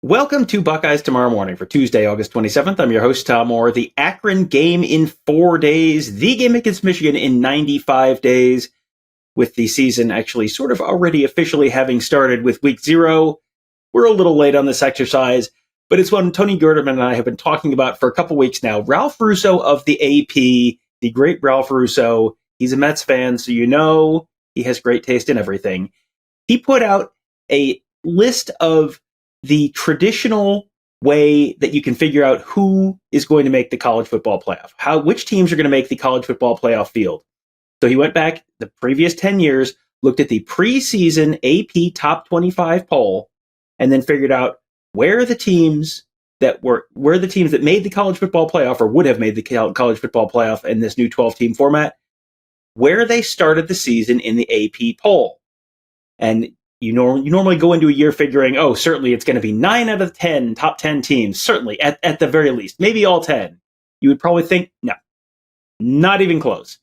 Welcome to Buckeyes Tomorrow Morning for Tuesday, August 27th. I'm your host, Tom Moore. The Akron game in 4 days, the game against Michigan in 95 days, with the season actually sort of already officially having started with week 0. We're a little late on this exercise, but it's one Tony Gerderman and I have been talking about for a couple weeks now. Ralph Russo of the AP, the great Ralph Russo, he's a Mets fan, so you know he has great taste in everything. He put out a list of the traditional way that you can figure out who is going to make the college football playoff, which teams are going to make the college football playoff field. So he went back the previous 10 years, looked at the preseason AP top 25 poll, and then figured out where the teams that made the college football playoff or would have made the college football playoff in this new 12-team format, where they started the season in the AP poll. And you normally go into a year figuring, oh, certainly it's going to be 9 out of 10 top 10 teams, certainly at the very least, maybe all 10. You would probably think, no, not even close.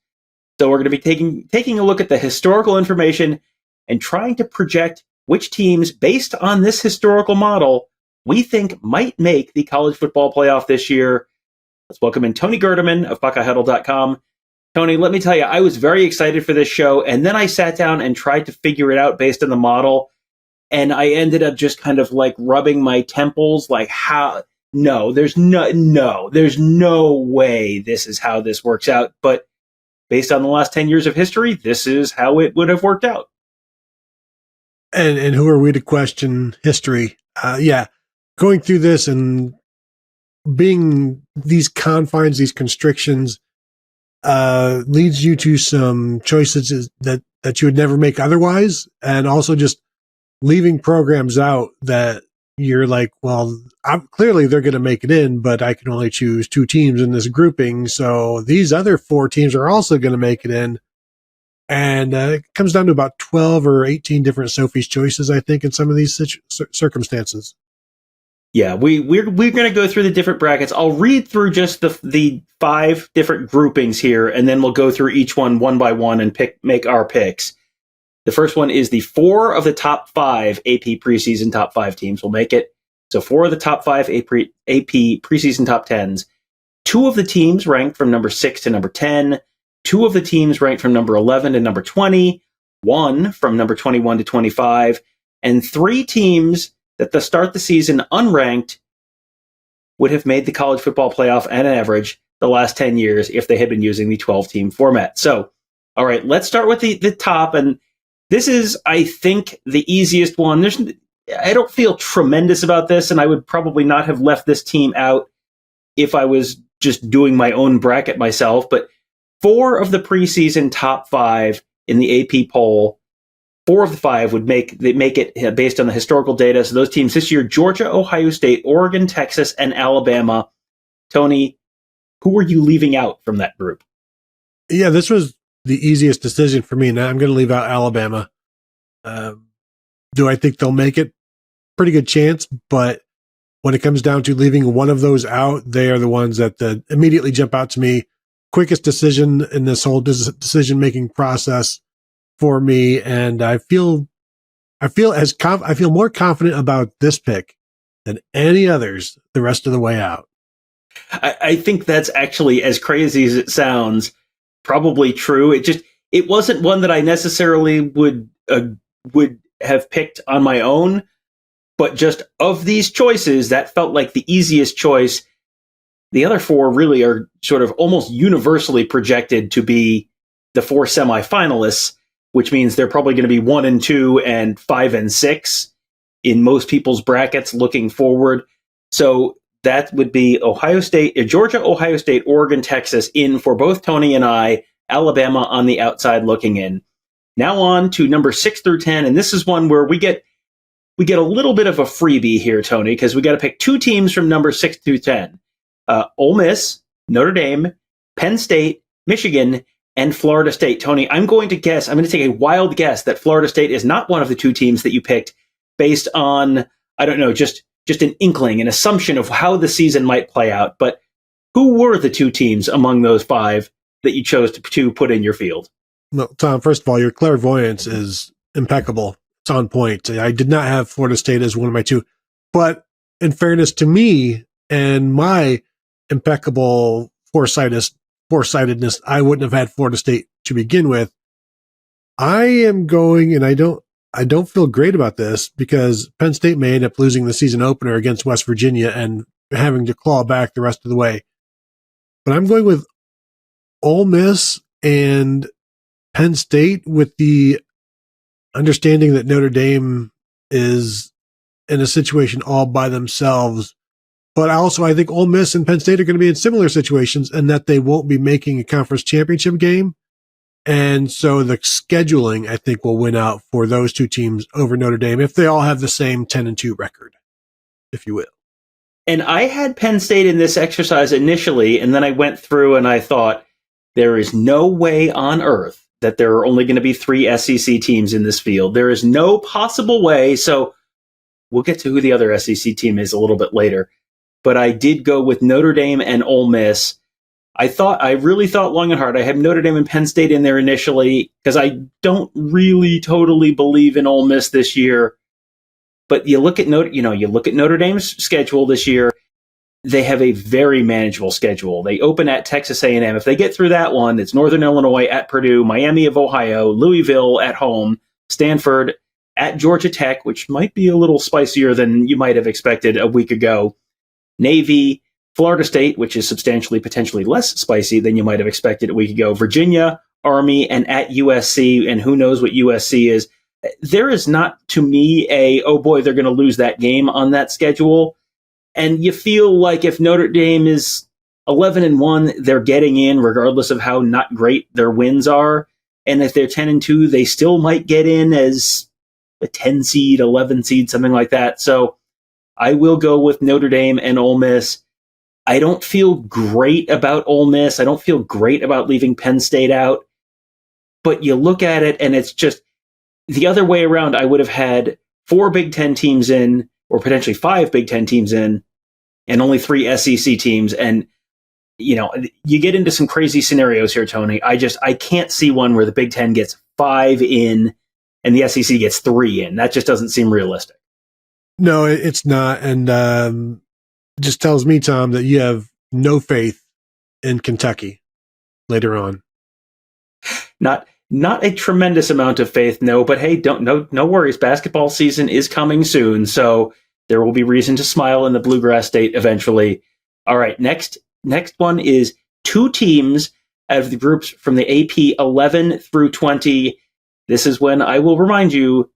So we're going to be taking a look at the historical information and trying to project which teams, based on this historical model, we think might make the college football playoff this year. Let's welcome in Tony Gerderman of BuckeyeHuddle.com. Tony, let me tell you, I was very excited for this show, and then I sat down and tried to figure it out based on the model, and I ended up just kind of like rubbing my temples, like there's no way this is how this works out. But based on the last 10 years of history, this is how it would have worked out. And who are we to question history? Going through this and being these confines, these constrictions, leads you to some choices that you would never make otherwise. And also just leaving programs out that you're like, well, clearly they're going to make it in, but I can only choose 2 teams in this grouping. So these other 4 teams are also going to make it in. And it comes down to about 12 or 18 different Sophie's choices, I think, in some of these circumstances. Yeah, we're going to go through the different brackets. I'll read through just the 5 different groupings here, and then we'll go through each one by one and make our picks. The first one is the 4 of the top 5 AP preseason top 5 teams will make it. So 4 of the top 5 AP preseason top 10s. 2 of the teams ranked from number 6 to number 10. 2 of the teams ranked from number 11 to number 20. 1 from number 21 to 25. And 3 teams that to start the season unranked would have made the college football playoff at an average the last 10 years if they had been using the 12-team format. So, all right, let's start with the top. And this is, I think, the easiest one. I don't feel tremendous about this, and I would probably not have left this team out if I was just doing my own bracket myself. But 4 of the preseason top 5 in the AP poll, 4 of the 5 would make it based on the historical data. So those teams this year: Georgia, Ohio State, Oregon, Texas, and Alabama. Tony, who are you leaving out from that group? Yeah, this was the easiest decision for me. Now I'm going to leave out Alabama. Do I think they'll make it? Pretty good chance, but when it comes down to leaving one of those out, they are the ones that immediately jump out to me. Quickest decision in this whole decision-making process for me, and I feel more confident about this pick than any others the rest of the way out. I think that's actually, as crazy as it sounds, probably true. It wasn't one that I necessarily would have picked on my own, but just of these choices, that felt like the easiest choice. The other 4 really are sort of almost universally projected to be the 4 semifinalists, which means they're probably going to be 1 and 2 and 5 and 6 in most people's brackets looking forward. So that would be Georgia, Ohio State, Oregon, Texas in for both Tony and I, Alabama on the outside looking in. Now on to number 6 through 10, and this is one where we get a little bit of a freebie here, Tony, because we got to pick 2 teams from number 6 through 10. Ole Miss, Notre Dame, Penn State, Michigan, and Florida State. Tony, I'm going to take a wild guess that Florida State is not one of the 2 teams that you picked based on, I don't know, just an inkling, an assumption of how the season might play out. But who were the 2 teams among those 5 that you chose to put in your field? Well, Tom, first of all, your clairvoyance is impeccable. It's on point. I did not have Florida State as one of my 2, but in fairness to me and my impeccable foresightedness, I wouldn't have had Florida State to begin with. I am going, and I don't feel great about this because Penn State may end up losing the season opener against West Virginia and having to claw back the rest of the way. But I'm going with Ole Miss and Penn State with the understanding that Notre Dame is in a situation all by themselves. But also, I think Ole Miss and Penn State are going to be in similar situations and that they won't be making a conference championship game. And so the scheduling, I think, will win out for those two teams over Notre Dame if they all have the same 10-2 record, if you will. And I had Penn State in this exercise initially, and then I went through and I thought, there is no way on earth that there are only going to be 3 SEC teams in this field. There is no possible way. So we'll get to who the other SEC team is a little bit later. But I did go with Notre Dame and Ole Miss. I really thought long and hard. I had Notre Dame and Penn State in there initially because I don't really totally believe in Ole Miss this year. But you look at Notre Dame's schedule this year. They have a very manageable schedule. They open at Texas A&M. If they get through that one, it's Northern Illinois at Purdue, Miami of Ohio, Louisville at home, Stanford at Georgia Tech, which might be a little spicier than you might have expected a week ago, Navy, Florida State, which is substantially potentially less spicy than you might have expected a week ago, Virginia, Army, and at USC, and who knows what USC is. There is not, to me, oh boy, they're going to lose that game on that schedule. And you feel like if Notre Dame is 11-1, they're getting in regardless of how not great their wins are. And if they're 10-2, they still might get in as a 10 seed, 11 seed, something like that. So I will go with Notre Dame and Ole Miss. I don't feel great about Ole Miss. I don't feel great about leaving Penn State out. But you look at it, and it's just the other way around. I would have had 4 Big Ten teams in, or potentially 5 Big Ten teams in, and only 3 SEC teams. And, you get into some crazy scenarios here, Tony. I can't see one where the Big Ten gets 5 in and the SEC gets 3 in. That just doesn't seem realistic. No, it's not. And just tells me, Tom, that you have no faith in Kentucky later on. Not a tremendous amount of faith, no. But hey, no worries. Basketball season is coming soon, so there will be reason to smile in the Bluegrass State eventually. All right, next one is 2 teams out of the groups from the AP 11 through 20. This is when I will remind you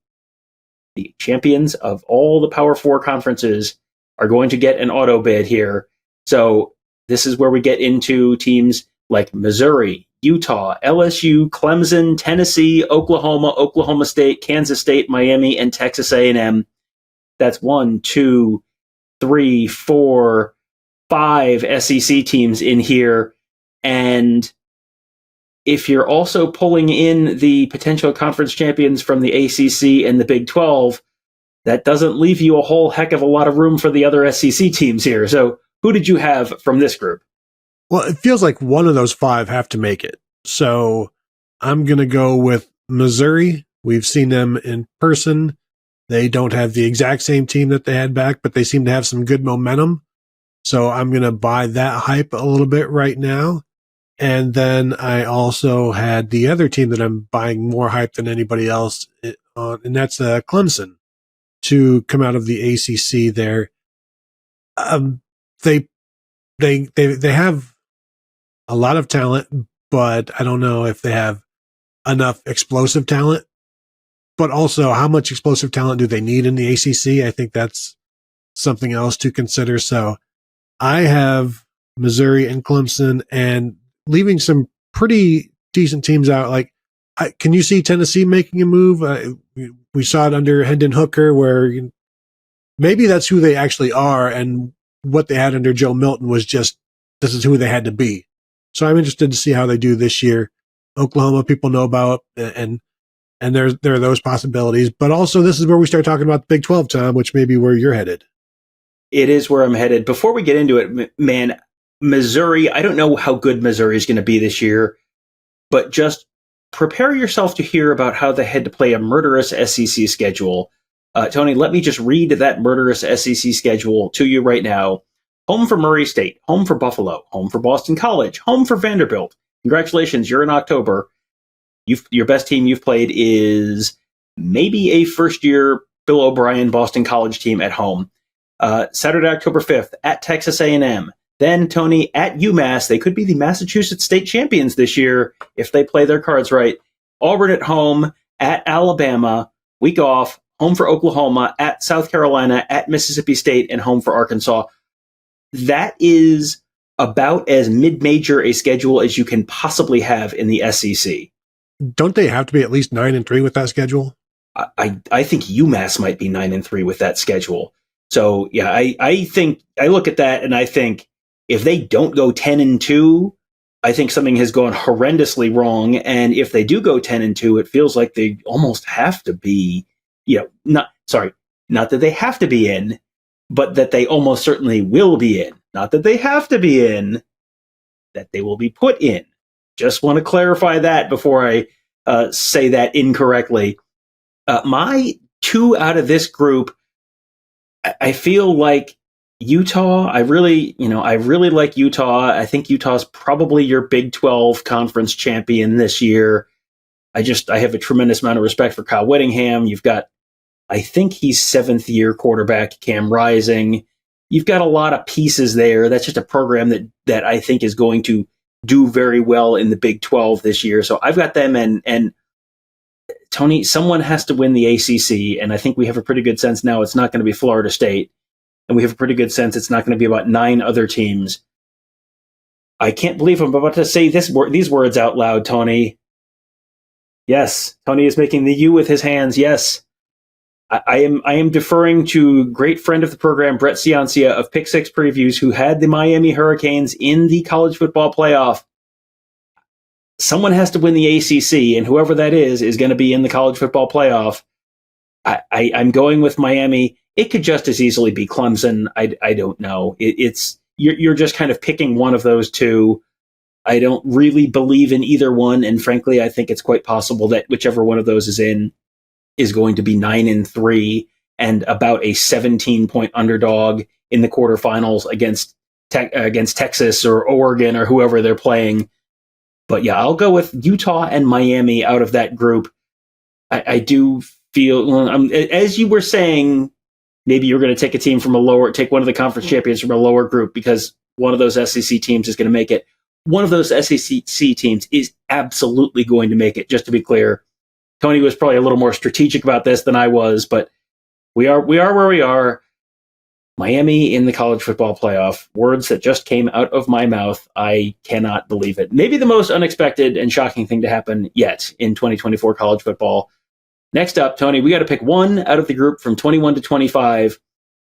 the champions of all the Power 4 conferences are going to get an auto bid here. So this is where we get into teams like Missouri, Utah, LSU, Clemson, Tennessee, Oklahoma, Oklahoma State, Kansas State, Miami, and Texas A&M. That's 1, 2, 3, 4, 5 SEC teams in here. And if you're also pulling in the potential conference champions from the ACC and the Big 12, that doesn't leave you a whole heck of a lot of room for the other SEC teams here. So who did you have from this group? Well, it feels like one of those 5 have to make it. So I'm going to go with Missouri. We've seen them in person. They don't have the exact same team that they had back, but they seem to have some good momentum. So I'm going to buy that hype a little bit right now. And then I also had the other team that I'm buying more hype than anybody else on, and that's Clemson to come out of the ACC there. They have a lot of talent, but I don't know if they have enough explosive talent. But also, how much explosive talent do they need in the ACC? I think that's something else to consider. So I have Missouri and Clemson, and leaving some pretty decent teams out. Like, can you see Tennessee making a move? We saw it under Hendon Hooker, where maybe that's who they actually are, and what they had under Joe Milton was just, this is who they had to be. So I'm interested to see how they do this year. Oklahoma, people know about, and there are those possibilities. But also, this is where we start talking about the Big 12, Tom, which may be where you're headed. It is where I'm headed. Before we get into it, man, Missouri, I don't know how good Missouri is going to be this year, but just prepare yourself to hear about how they had to play a murderous SEC schedule. Tony, let me just read that murderous SEC schedule to you right now. Home for Murray State, home for Buffalo, home for Boston College, home for Vanderbilt. Congratulations, you're in October. Your best team you've played is maybe a first-year Bill O'Brien Boston College team at home. Saturday, October 5th, at Texas A&M. Then, Tony, at UMass. They could be the Massachusetts State champions this year if they play their cards right. Auburn at home, at Alabama, week off, home for Oklahoma, at South Carolina, at Mississippi State, and home for Arkansas. That is about as mid-major a schedule as you can possibly have in the SEC. Don't they have to be at least 9-3 with that schedule? I think UMass might be 9-3 with that schedule. So yeah, I think I look at that and I think if they don't go 10-2, I think something has gone horrendously wrong. And if they do go 10-2, it feels like they almost have to be, not that they have to be in, but that they almost certainly will be in. Not that they have to be in, that they will be put in. Just want to clarify that before I say that incorrectly. My two out of this group, I feel like Utah. I really like Utah. I think Utah's probably your Big 12 conference champion this year. I have a tremendous amount of respect for Kyle Whittingham. You've got, I think he's 7th year quarterback, Cam Rising. You've got a lot of pieces there. That's just a program that I think is going to do very well in the Big 12 this year. So I've got them and Tony, someone has to win the ACC, and I think we have a pretty good sense now it's not going to be Florida State, and we have a pretty good sense it's not going to be about 9 other teams. I can't believe I'm about to say these words out loud, Tony. Yes, Tony is making the U with his hands. Yes, I am deferring to great friend of the program, Brett Ciancia of Pick Six Previews, who had the Miami Hurricanes in the college football playoff. Someone has to win the ACC, and whoever that is going to be in the college football playoff. I'm going with Miami. It could just as easily be Clemson. I don't know. You're just kind of picking one of those two. I don't really believe in either one, and frankly, I think it's quite possible that whichever one of those is in is going to be 9-3 and about a 17-point underdog in the quarterfinals against Texas or Oregon or whoever they're playing. But yeah, I'll go with Utah and Miami out of that group. I do feel, as you were saying, maybe you're going to take take one of the conference champions from a lower group because one of those SEC teams is going to make it. One of those SEC teams is absolutely going to make it, just to be clear. Tony was probably a little more strategic about this than I was, but we are where we are. Miami in the college football playoff. Words that just came out of my mouth. I cannot believe it. Maybe the most unexpected and shocking thing to happen yet in 2024 college football. Next up, Tony, we got to pick one out of the group from 21 to 25.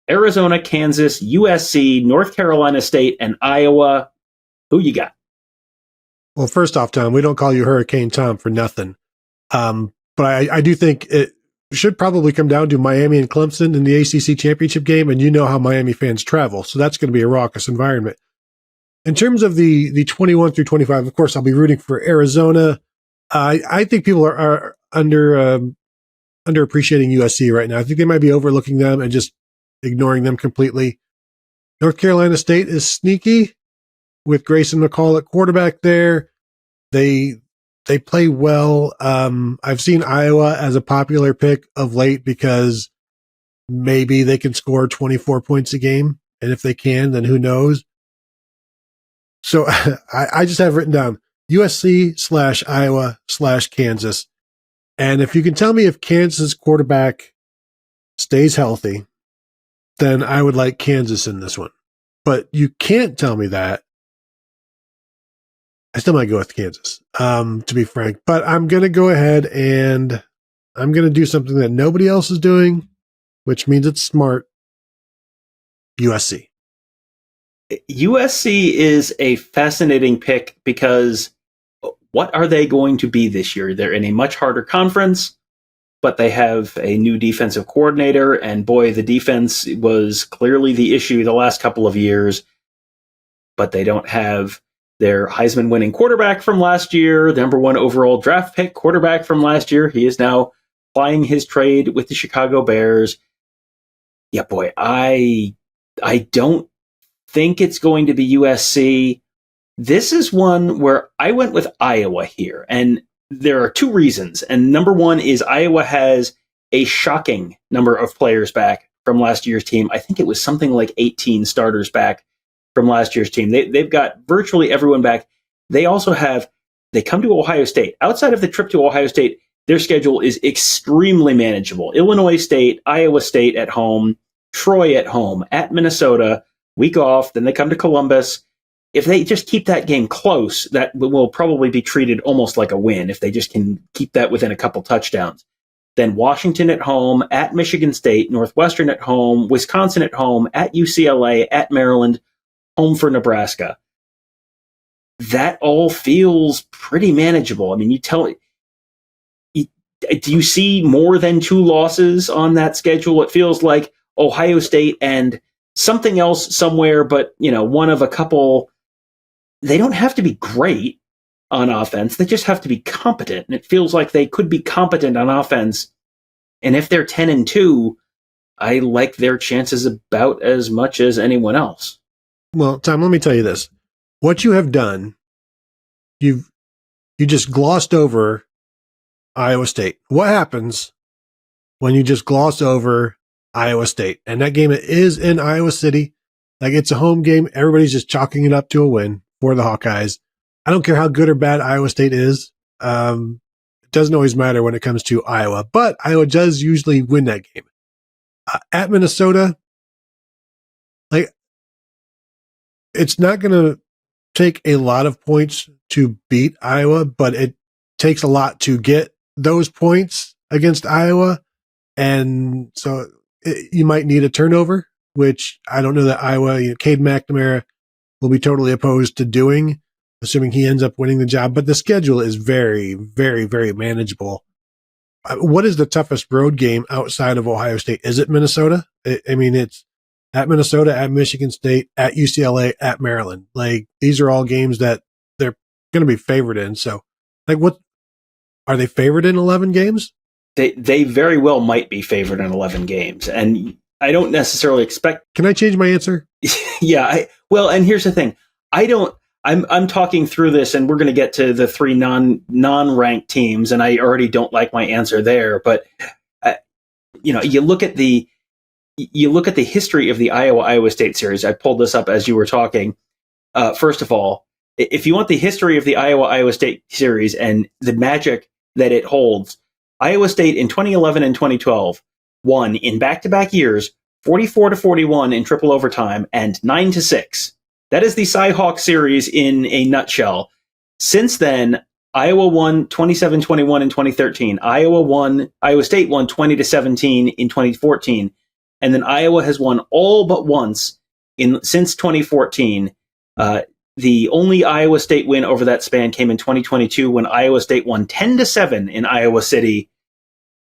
Arizona, Kansas, USC, North Carolina State, and Iowa. Who you got? Well, first off, Tom, we don't call you Hurricane Tom for nothing. But I do think it should probably come down to Miami and Clemson in the ACC championship game, and you know how Miami fans travel, so that's going to be a raucous environment. In terms of the 21 through 25, of course, I'll be rooting for Arizona. I think people are underappreciating USC right now. I think they might be overlooking them and just ignoring them completely. North Carolina State is sneaky with Grayson McCall at quarterback there. They play well. I've seen Iowa as a popular pick of late because maybe they can score 24 points a game. And if they can, then who knows? So I just have written down USC/Iowa/Kansas. And if you can tell me if Kansas quarterback stays healthy, then I would like Kansas in this one. But you can't tell me that. I still might go with Kansas, to be frank. But I'm going to go ahead and I'm going to do something that nobody else is doing, which means it's smart. USC. USC is a fascinating pick because what are they going to be this year? They're in a much harder conference, but they have a new defensive coordinator, and boy, the defense was clearly the issue the last couple of years, but they don't have their Heisman winning quarterback from last year, the number 1 overall draft pick quarterback from last year. He is now implying his trade with the Chicago Bears. Yeah, boy, I don't think it's going to be USC. This is one where I went with Iowa here, and there are two reasons. And number one is Iowa has a shocking number of players back from last year's team. I think it was something like 18 starters back from last year's team. They've got virtually everyone back. They also they come to Ohio State. Outside of the trip to Ohio State, their schedule is extremely manageable. Illinois State, Iowa State at home, Troy at home, at Minnesota, week off, then they come to Columbus. If they just keep that game close, that will probably be treated almost like a win if they just can keep that within a couple touchdowns. Then Washington at home, at Michigan State, Northwestern at home, Wisconsin at home, at UCLA, at Maryland, home for Nebraska. That all feels pretty manageable. I mean, do you see more than 2 losses on that schedule? It feels like Ohio State and something else somewhere, but one of a couple. They don't have to be great on offense. They just have to be competent. And it feels like they could be competent on offense. And if they're 10-2, I like their chances about as much as anyone else. Well, Tom, let me tell you this. What you have done, you just glossed over Iowa State. What happens when you just gloss over Iowa State? And that game is in Iowa City. Like, it's a home game. Everybody's just chalking it up to a win for the Hawkeyes. I don't care how good or bad Iowa State is. It doesn't always matter when it comes to Iowa, but Iowa does usually win that game. At Minnesota, like, it's not going to take a lot of points to beat Iowa, but it takes a lot to get those points against Iowa. And so you might need a turnover, which I don't know that Iowa, Cade McNamara will be totally opposed to doing, assuming he ends up winning the job. But the schedule is very, very, very manageable. What is the toughest road game outside of Ohio State? Is it Minnesota? I mean, it's at Minnesota, at Michigan State, at UCLA, at Maryland. Like, these are all games that they're going to be favored in. So, like, what are they favored in 11 games? They very well might be favored in 11 games. And I don't necessarily expect. Can I change my answer? Yeah. And here's the thing. I'm talking through this, and we're going to get to the 3 non-ranked teams, and I already don't like my answer there. But you look at the history of the Iowa State series. I pulled this up as you were talking. First of all, if you want the history of the Iowa State series and the magic that it holds, Iowa State in 2011 and 2012 won in back-to-back years 44-41 in triple overtime and 9-6. That is the Cy-Hawk series in a nutshell. Since then, Iowa won 27-21 in 2013. Iowa State won 20-17 in 2014. And then Iowa has won all but once since 2014. The only Iowa State win over that span came in 2022 when Iowa State won 10-7 in Iowa City.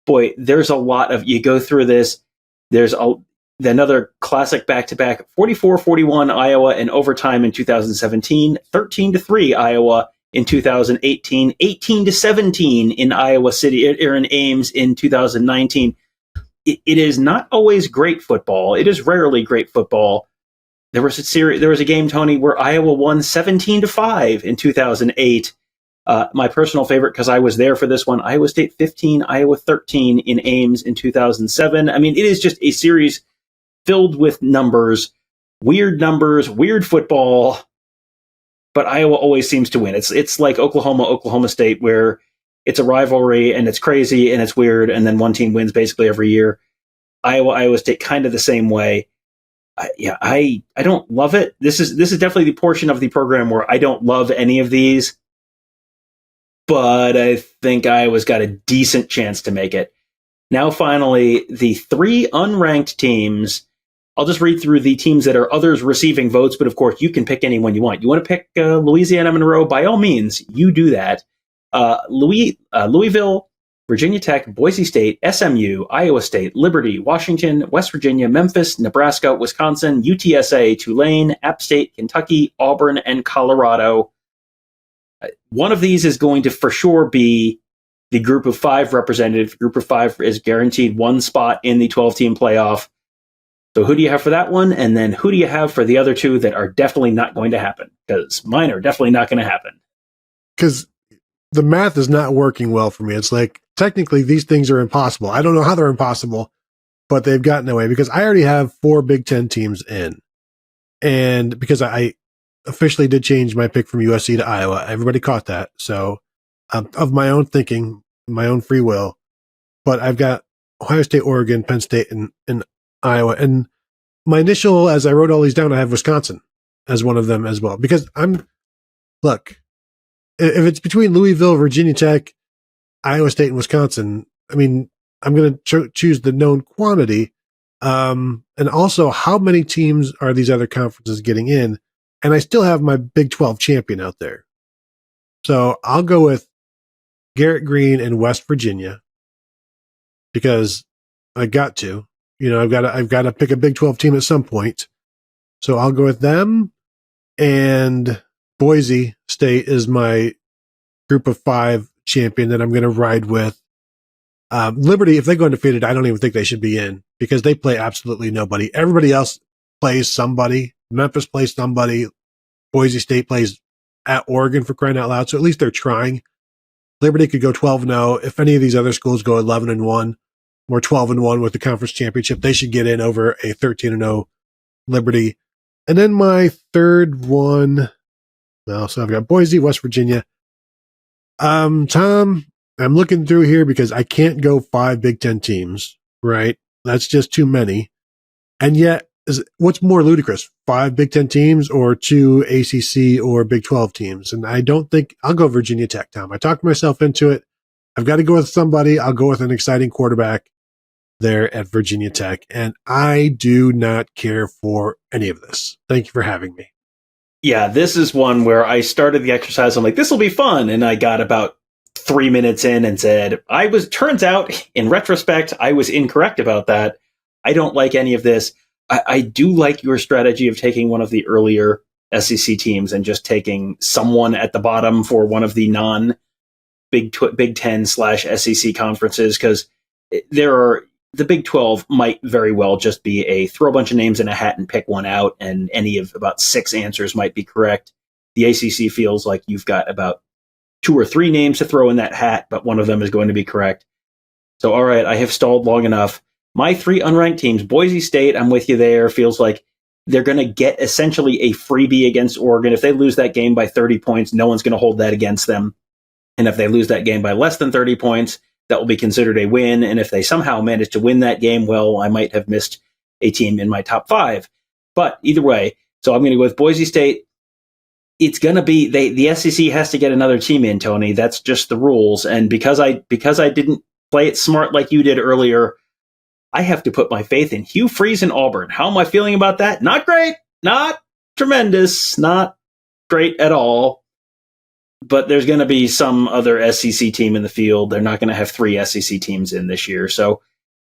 Boy, there's a lot of, you go through this, there's another classic back-to-back, 44-41 Iowa in overtime in 2017, 13-3 Iowa in 2018, 18-17 in Iowa City, or in Ames in 2019. It is not always great football. It is rarely great football. There was a game, Tony, where Iowa won 17-5 in 2008. My personal favorite, because I was there for this one, Iowa State 15, Iowa 13 in Ames in 2007. I mean, it is just a series filled with numbers, weird football, but Iowa always seems to win. It's like Oklahoma State, where it's a rivalry and it's crazy and it's weird, and then one team wins basically every year. Iowa State kind of the same way. I don't love it. This is definitely the portion of the program where I don't love any of these, but I think Iowa's got a decent chance to make it. Now, finally, the 3 unranked teams. I'll just read through the teams that are others receiving votes, but of course, you can pick anyone you want. You want to pick Louisiana Monroe? By all means, you do that. Louisville, Virginia Tech, Boise State, SMU, Iowa State, Liberty, Washington, West Virginia, Memphis, Nebraska, Wisconsin, UTSA, Tulane, App State, Kentucky, Auburn, and Colorado. One of these is going to for sure be the group of 5 representative. Group of 5 is guaranteed one spot in the 12-team playoff. So who do you have for that one? And then who do you have for the other 2 that are definitely not going to happen? Because mine are definitely not going to happen. Because the math is not working well for me. It's like, technically, these things are impossible. I don't know how they're impossible, but they've gotten that way because I already have 4 Big Ten teams in. And because I officially did change my pick from USC to Iowa, everybody caught that. So, of my own thinking, my own free will, but I've got Ohio State, Oregon, Penn State, and Iowa. And my initial, as I wrote all these down, I have Wisconsin as one of them as well. Because look, if it's between Louisville, Virginia Tech, Iowa State, and Wisconsin, I mean, I'm going to choose the known quantity. And also, how many teams are these other conferences getting in? And I still have my Big 12 champion out there. So I'll go with Garrett Green and West Virginia because I got to. I've got to pick a Big 12 team at some point. So I'll go with them. And Boise State is my group of 5 champion that I'm going to ride with. Liberty, if they go undefeated, I don't even think they should be in because they play absolutely nobody. Everybody else plays somebody. Memphis plays somebody. Boise State plays at Oregon, for crying out loud. So at least they're trying. Liberty could go 12-0. If any of these other schools go 11-1 or 12-1 with the conference championship, they should get in over a 13-0 Liberty. And then my third one, so I've got Boise, West Virginia. Tom, I'm looking through here because I can't go 5 Big Ten teams, right? That's just too many. And yet, what's more ludicrous, 5 Big Ten teams or 2 ACC or Big 12 teams? And I don't think I'll go Virginia Tech, Tom. I talked myself into it. I've got to go with somebody. I'll go with an exciting quarterback there at Virginia Tech. And I do not care for any of this. Thank you for having me. Yeah, this is one where I started the exercise. I'm like, this will be fun. And I got about 3 minutes in and said, turns out, in retrospect, I was incorrect about that. I don't like any of this. I do like your strategy of taking one of the earlier SEC teams and just taking someone at the bottom for one of the non-Big Ten / SEC conferences, because the Big 12 might very well just be a throw a bunch of names in a hat and pick one out, and any of about 6 answers might be correct. The ACC feels like you've got about 2 or 3 names to throw in that hat, but one of them is going to be correct. So, all right, I have stalled long enough. My 3 unranked teams, Boise State, I'm with you there, feels like they're going to get essentially a freebie against Oregon. If they lose that game by 30 points, no one's going to hold that against them. And if they lose that game by less than 30 points, that will be considered a win. And if they somehow manage to win that game, well, I might have missed a team in my top 5. But either way, so I'm going to go with Boise State. It's going to be, the SEC has to get another team in, Tony. That's just the rules. And because I didn't play it smart like you did earlier, I have to put my faith in Hugh Freeze and Auburn. How am I feeling about that? Not great. Not tremendous. Not great at all. But there's going to be some other SEC team in the field. They're not going to have 3 SEC teams in this year. So,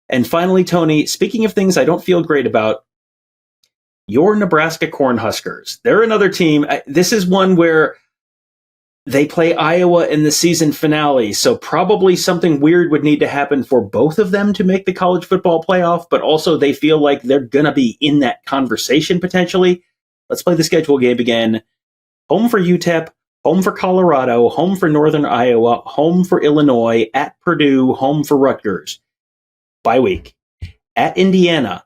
and finally, Tony, speaking of things I don't feel great about, your Nebraska Cornhuskers. They're another team. This is one where they play Iowa in the season finale, so probably something weird would need to happen for both of them to make the college football playoff, but also they feel like they're going to be in that conversation potentially. Let's play the schedule game again. Home for UTEP, home for Colorado, home for Northern Iowa, home for Illinois, at Purdue, home for Rutgers. Bye week. At Indiana.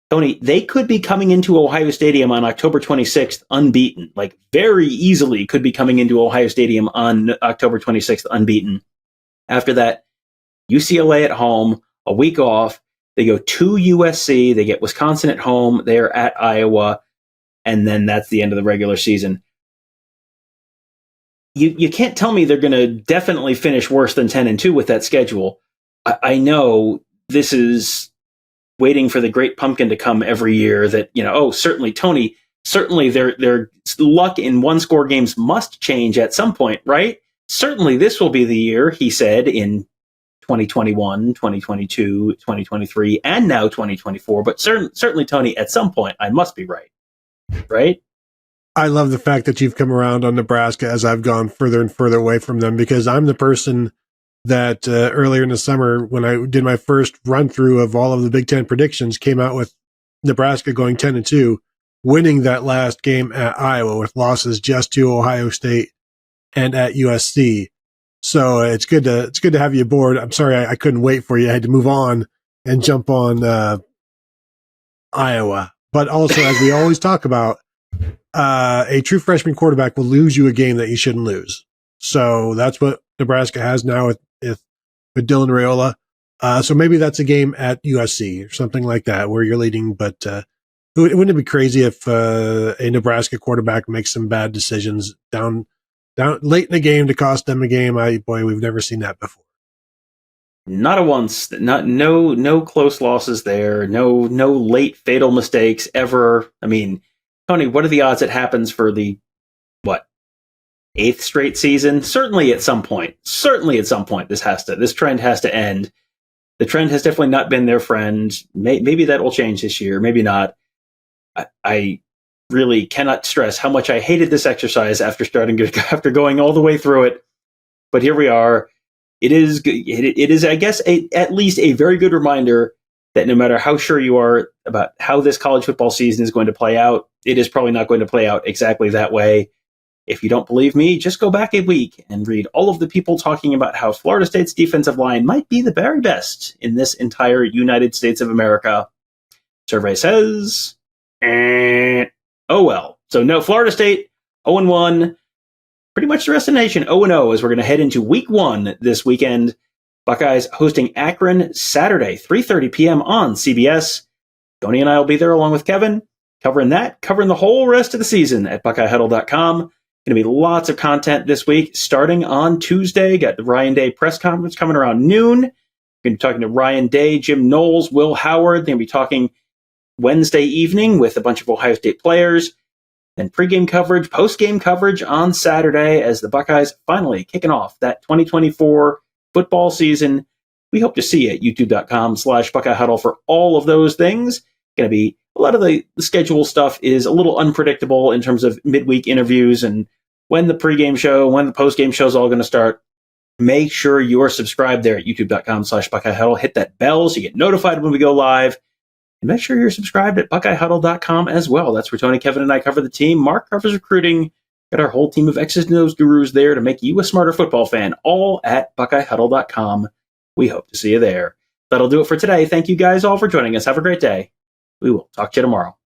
Tony, they could be coming into Ohio Stadium on October 26th unbeaten. Like, very easily could be coming into Ohio Stadium on October 26th unbeaten. After that, UCLA at home, a week off. They go to USC. They get Wisconsin at home. They're at Iowa. And then that's the end of the regular season. You can't tell me they're going to definitely finish worse than 10-2 with that schedule. I know this is waiting for the great pumpkin to come every year that, certainly, Tony, certainly their luck in one-score games must change at some point, right? Certainly this will be the year, he said, in 2021, 2022, 2023, and now 2024. But certainly, Tony, at some point, I must be right. Right? I love the fact that you've come around on Nebraska as I've gone further and further away from them, because I'm the person that earlier in the summer, when I did my first run through of all of the Big Ten predictions, came out with Nebraska going 10-2, winning that last game at Iowa with losses just to Ohio State and at USC. So it's good to have you aboard. I'm sorry I couldn't wait for you. I had to move on and jump on Iowa. But also, as we always talk about, a true freshman quarterback will lose you a game that you shouldn't lose. So that's what Nebraska has now with Dylan Raiola. So maybe that's a game at USC or something like that where you're leading. But wouldn't it be crazy if a Nebraska quarterback makes some bad decisions down late in the game to cost them a game? We've never seen that before. Not a once. No close losses there. No late fatal mistakes ever. I mean, Tony, what are the odds it happens for the 8th straight season? Certainly at some point. This trend has to end. The trend has definitely not been their friend. Maybe that will change this year. Maybe not. I really cannot stress how much I hated this exercise after going all the way through it. But here we are. It is, I guess, at least a very good reminder that no matter how sure you are about how this college football season is going to play out, it is probably not going to play out exactly that way. If you don't believe me, just go back a week and read all of the people talking about how Florida State's defensive line might be the very best in this entire United States of America. Survey says, oh well. So no, Florida State, 0-1. Pretty much the rest of the nation, 0-0, as we're going to head into week 1 this weekend. Buckeyes hosting Akron Saturday, 3:30 p.m. on CBS. Tony and I will be there along with Kevin, covering the whole rest of the season at BuckeyeHuddle.com. Going to be lots of content this week, starting on Tuesday. Got the Ryan Day press conference coming around noon. Going to be talking to Ryan Day, Jim Knowles, Will Howard. They're going to be talking Wednesday evening with a bunch of Ohio State players. Then pregame coverage, postgame coverage on Saturday as the Buckeyes finally kicking off that 2024 football season. We hope to see you at youtube.com/Buckeye Huddle for all of those things. Going to be a lot of the schedule stuff is a little unpredictable in terms of midweek interviews and when the pregame show, when the postgame show is all going to start. Make sure you are subscribed there at youtube.com/Buckeye Huddle. Hit that bell so you get notified when we go live. And make sure you're subscribed at BuckeyeHuddle.com as well. That's where Tony, Kevin, and I cover the team. Mark covers recruiting. Got our whole team of X's and O's gurus there to make you a smarter football fan, all at BuckeyeHuddle.com. We hope to see you there. That'll do it for today. Thank you guys all for joining us. Have a great day. We will talk to you tomorrow.